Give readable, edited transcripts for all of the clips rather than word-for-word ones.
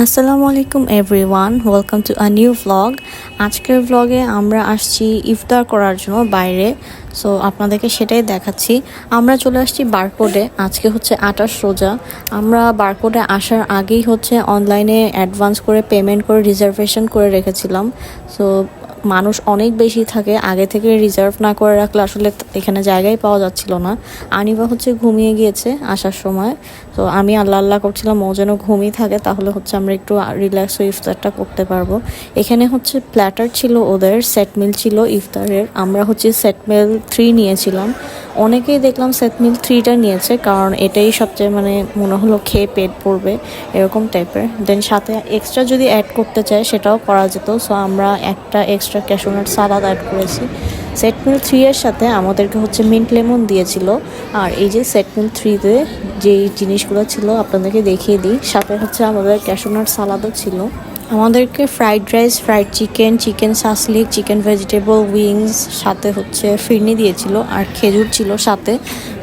আসসালামু আলাইকুম everyone, welcome to a new vlog. আজকের ভ্লগে আমরা আসছি ইফতার করার জন্য বাইরে। সো আপনাদেরকে সেটাই দেখাচ্ছি। আমরা চলে আসছি বারকোডে। আজকে হচ্ছে 28 রোজা। আমরা বারকোডে আসার আগেই হচ্ছে অনলাইনে অ্যাডভান্স করে পেমেন্ট করে রিজার্ভেশন করে রেখেছিলাম। সো মানুষ অনেক বেশি থাকে, আগে থেকে রিজার্ভ না করে রাখলে আসলে এখানে জায়গায় পাওয়া যাচ্ছিল না। আনিবা হচ্ছে ঘুমিয়ে গিয়েছে আসার সময়। তো আমি আল্লাহ আল্লাহ করছিলাম ও যেন ঘুমিয়ে থাকে, তাহলে হচ্ছে আমরা একটু রিল্যাক্স হয়ে ইফতারটা করতে পারবো। এখানে হচ্ছে প্ল্যাটার ছিল, ওদের সেট মিল ছিল ইফতারের। আমরা হচ্ছে সেট মিল 3 নিয়েছিলাম। অনেকেই দেখলাম সেট মিল 3টা নিয়েছে, কারণ এটাই সবচেয়ে মনে হলো খেয়ে পেট পড়বে এরকম টাইপের। দেন সাথে এক্সট্রা যদি অ্যাড করতে চায় সেটাও করা যেত। সো আমরা একটা এক্সট্রা ক্যাশনাট সালাদ অ্যাড করেছি। সেট মিল 3 এর সাথে আমাদেরকে হচ্ছে মিন্ট লেমন দিয়েছিল। আর এই যে সেট মিল 3-তে যেই জিনিসগুলো ছিল আপনাদেরকে দেখিয়ে দিই। সাথে হচ্ছে আমাদের ক্যাশনাট সালাদও ছিল। আমাদেরকে fried rice, fried chicken, chicken shashlik, chicken vegetable wings, সাথে হচ্ছে ফিরনি দিয়েছিল আর খেজুর ছিল, সাথে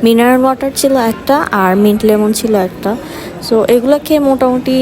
মিনারেল ওয়াটার ছিল একটা আর মিন্ট লেমন ছিল একটা। সো এগুলো খেয়ে মোটামুটি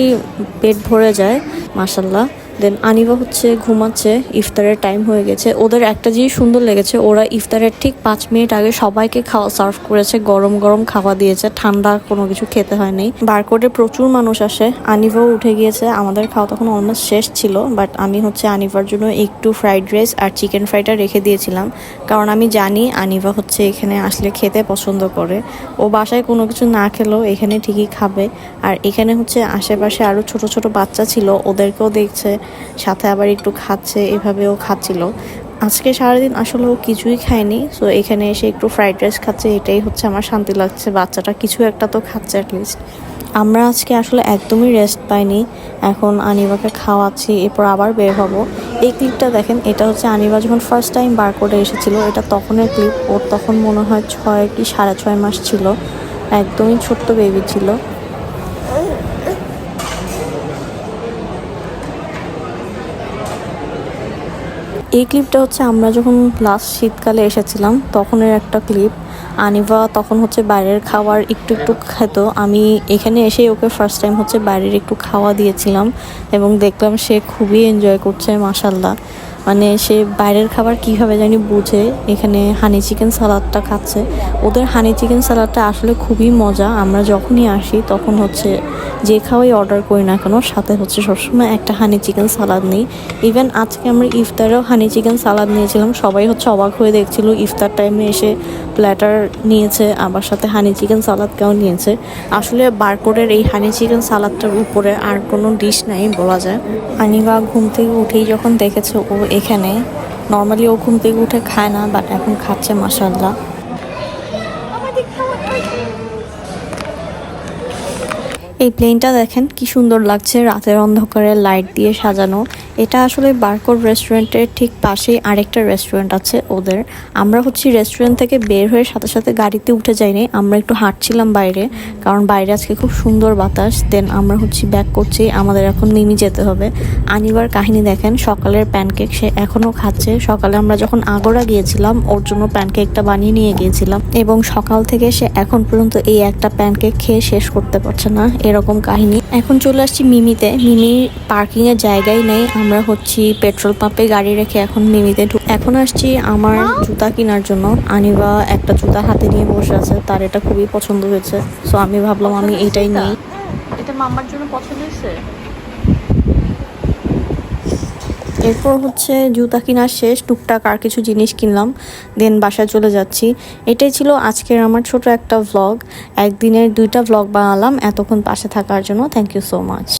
পেট ভরে যায় মাশাল্লাহ। দেন আনিবা হচ্ছে ঘুমাচ্ছে, ইফতারের টাইম হয়ে গেছে। ওদের একটা জিনিস সুন্দর লেগেছে, ওরা ইফতারের ঠিক 5 মিনিট আগে সবাইকে খাওয়া সার্ভ করেছে, গরম গরম খাওয়া দিয়েছে, ঠান্ডা কোনো কিছু খেতে হয়নি। বারকোডে প্রচুর মানুষ আসে, আনিভাও উঠে গিয়েছে। আমাদের খাওয়া তখন অলমোস্ট শেষ ছিল, বাট আমি হচ্ছে আনিভার জন্য একটু ফ্রাইড রাইস আর চিকেন ফ্রাইটা রেখে দিয়েছিলাম, কারণ আমি জানি আনিভা হচ্ছে এখানে আসলে খেতে পছন্দ করে। ও বাসায় কোনো কিছু না খেলেও এখানে ঠিকই খাবে। আর এখানে হচ্ছে আশেপাশে আরও ছোট ছোট বাচ্চা ছিল, ওদেরকেও দেখছে, সাথে আবার একটু খাচ্ছে, এভাবেও খাচ্ছিল। আজকে সারাদিন আসলে ও কিছুই খায়নি। সো এখানে এসে একটু ফ্রাইড রাইস খাচ্ছে, এটাই হচ্ছে আমার শান্তি লাগছে, বাচ্চাটা কিছু একটা তো খাচ্ছে অ্যাটলিস্ট। আমরা আজকে আসলে একদমই রেস্ট পাইনি। এখন আনিবাকে খাওয়াচ্ছি, এরপর আবার বের হবো। এই ক্লিপটা দেখেন, এটা হচ্ছে আনিবা যখন ফার্স্ট টাইম বারকোডে এসেছিল, এটা তখনের ক্লিপ। ওর তখন মনে হয় 6 কি 6.5 মাস ছিল, একদমই ছোট্ট বেবি ছিল। এই ক্লিপটা হচ্ছে আমরা যখন লাস্ট শীতকালে এসেছিলাম তখনের একটা ক্লিপ। আনিভা তখন হচ্ছে বাইরের খাবার একটু একটু খেত। আমি এখানে এসে ওকে ফার্স্ট টাইম হচ্ছে বাইরের একটু খাওয়া দিয়েছিলাম এবং দেখলাম সে খুবই এনজয় করছে মাশাল্লাহ। সে বাইরের খাবার কিভাবে জানি বুঝে এখানে হানি চিকেন সালাদটা খাচ্ছে। ওদের হানি চিকেন সালাদটা আসলে খুবই মজা। আমরা যখনই আসি তখন হচ্ছে যে খাওয়াই অর্ডার করি না কেন, সাথে হচ্ছে সবসময় একটা হানি চিকেন সালাদ নিই। ইভেন আজকে আমরা ইফতারেও হানি চিকেন সালাদ নিয়েছিলাম। সবাই হচ্ছে অবাক হয়ে দেখছিল, ইফতার টাইমে এসে প্ল্যাটার নিয়েছে, আবার সাথে হানি চিকেন সালাদটাও নিয়েছে। আসলে বারকোডের এই হানি চিকেন সালাদটার উপরে আর কোনো ডিশ নাই বলা যায়। আনিবা ঘুম থেকে উঠেই যখন দেখেছে ও এখানে, নর্মালি ও ঘুম থেকে উঠে খায় না, বাট এখন খাচ্ছে মাশাআল্লাহ। এই প্লেনটা দেখেন কি সুন্দর লাগছে, রাতের অন্ধকারে লাইট দিয়ে সাজানো। এটা আসলে বারকোড রেস্টুরেন্টের ঠিক পাশেই আরেকটা রেস্টুরেন্ট আছে ওদের। আমরা হচ্ছে রেস্টুরেন্ট থেকে বের হয়ে সাথে সাথে গাড়িতে উঠে যাইনি, আমরা একটু হাঁটছিলাম বাইরে, কারণ বাইরে আজকে খুব সুন্দর বাতাস। দেন আমরা হচ্ছে ব্যাক করছি, আমাদের এখন মিমি যেতে হবে। আনিবার কাহিনী দেখেন, সকালের প্যানকেক সে এখনও খাচ্ছে। সকালে আমরা যখন আগরা গিয়েছিলাম ওর জন্য প্যানকেকটা বানিয়ে নিয়ে গিয়েছিলাম, এবং সকাল থেকে সে এখন পর্যন্ত এই একটা প্যানকেক খেয়ে শেষ করতে পারছে না, এরকম কাহিনী। এখন চলে আসছি মিমিতে। মিমি পার্কিং এর জায়গায় নেই, আমরা হচ্ছি পেট্রোল পাম্পে গাড়ি রেখে এখন মিমিতে এখন আসছি আমার জুতা কেনার জন্য। আনিবা একটা জুতা হাতে নিয়ে বসে আছে, তার এটা খুবই পছন্দ হয়েছে। সো আমি ভাবলাম আমি এটাই নিই। এটা মাম্মার জন্য পছন্দ হয়েছে। এরপর হচ্ছে জুতা কেনা শেষ, টুকটাক আর কিছু জিনিস কিনলাম, দেন বাসায় চলে যাচ্ছি। এটাই ছিল আজকের আমার ছোট একটা ভ্লগ। একদিনের 2টা ভ্লগ বানালাম। এতক্ষণ পাশে থাকার জন্য থ্যাংক ইউ সো মাচ।